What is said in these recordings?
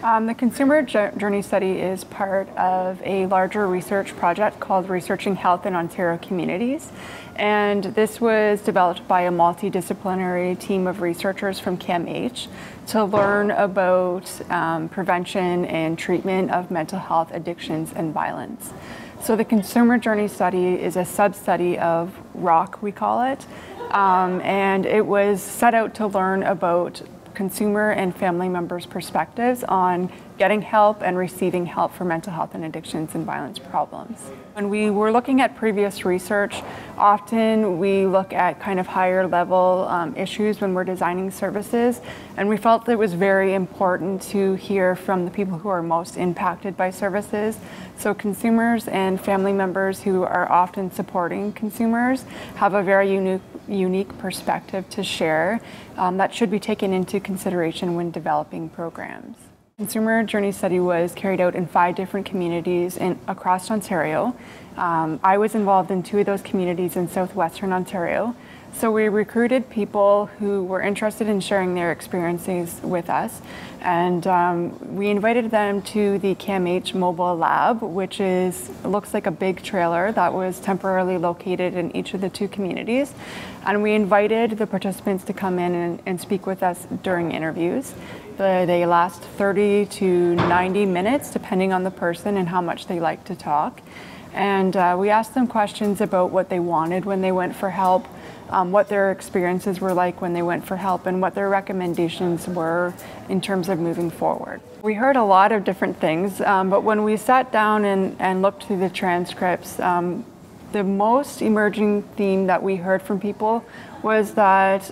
The consumer journey study is part of a larger research project called Researching Health in Ontario Communities. And this was developed by a multidisciplinary team of researchers from CAMH to learn about prevention and treatment of mental health addictions and violence. So the consumer journey study is a sub-study of ROC, we call it, and it was set out to learn about consumer and family members' perspectives on getting help and receiving help for mental health and addictions and violence problems. When we were looking at previous research, often we look at kind of higher level issues when we're designing services, and we felt that it was very important to hear from the people who are most impacted by services. So consumers and family members who are often supporting consumers have a very unique perspective to share that should be taken into consideration when developing programs. Consumer journey study was carried out in 5 different communities across Ontario. I was involved in 2 of those communities in southwestern Ontario. So we recruited people who were interested in sharing their experiences with us, and we invited them to the CAMH mobile lab, which looks like a big trailer that was temporarily located in each of the 2 communities. And we invited the participants to come in and speak with us during interviews. They last 30 to 90 minutes, depending on the person and how much they like to talk. And we asked them questions about what they wanted when they went for help, what their experiences were like when they went for help, and what their recommendations were in terms of moving forward. We heard a lot of different things, but when we sat down and looked through the transcripts, the most emerging theme that we heard from people was that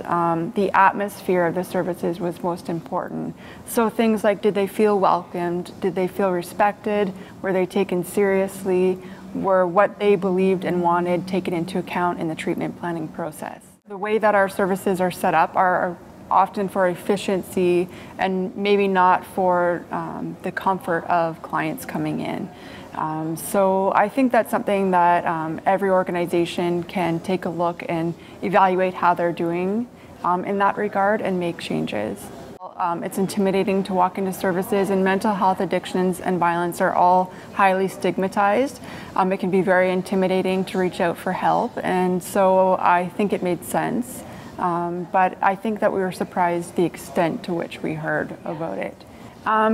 the atmosphere of the services was most important. So things like, did they feel welcomed? Did they feel respected? Were they taken seriously? Were what they believed and wanted taken into account in the treatment planning process? The way that our services are set up are often for efficiency and maybe not for the comfort of clients coming in. So I think that's something that every organization can take a look and evaluate how they're doing in that regard and make changes. It's intimidating to walk into services, and mental health addictions and violence are all highly stigmatized. It can be very intimidating to reach out for help, and so I think it made sense. But I think that we were surprised the extent to which we heard about it.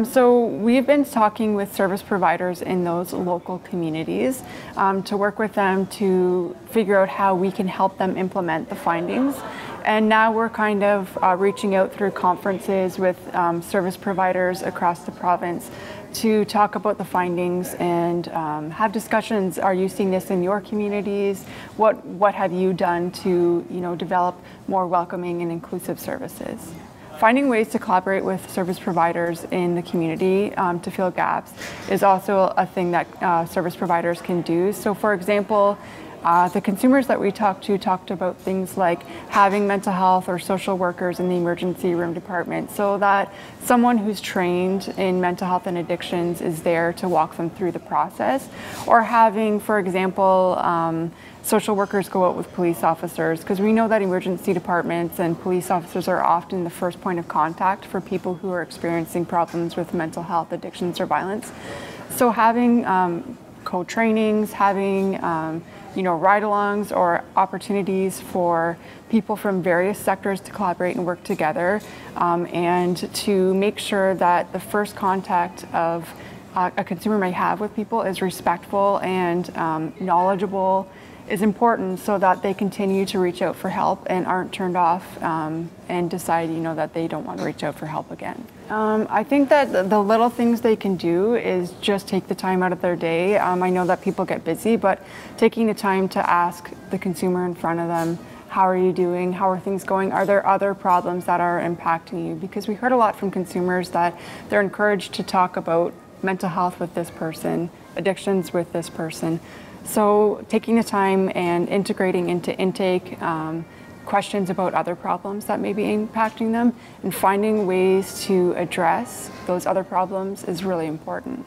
So we've been talking with service providers in those local communities to work with them to figure out how we can help them implement the findings. And now we're kind of reaching out through conferences with service providers across the province to talk about the findings and have discussions. Are you seeing this in your communities? What have you done to develop more welcoming and inclusive services? Finding ways to collaborate with service providers in the community to fill gaps is also a thing that service providers can do. So for example, the consumers that we talked about things like having mental health or social workers in the emergency room department so that someone who's trained in mental health and addictions is there to walk them through the process. Or having, for example, social workers go out with police officers, because we know that emergency departments and police officers are often the first point of contact for people who are experiencing problems with mental health, addictions, or violence. So having co-trainings, having ride-alongs or opportunities for people from various sectors to collaborate and work together, and to make sure that the first contact of a consumer may have with people is respectful and knowledgeable is important, so that they continue to reach out for help and aren't turned off and decide that they don't want to reach out for help again. I think that the little things they can do is just take the time out of their day. I know that people get busy, but taking the time to ask the consumer in front of them, how are you doing? How are things going? Are there other problems that are impacting you? Because we heard a lot from consumers that they're encouraged to talk about mental health with this person, addictions with this person. So taking the time and integrating into intake questions about other problems that may be impacting them and finding ways to address those other problems is really important.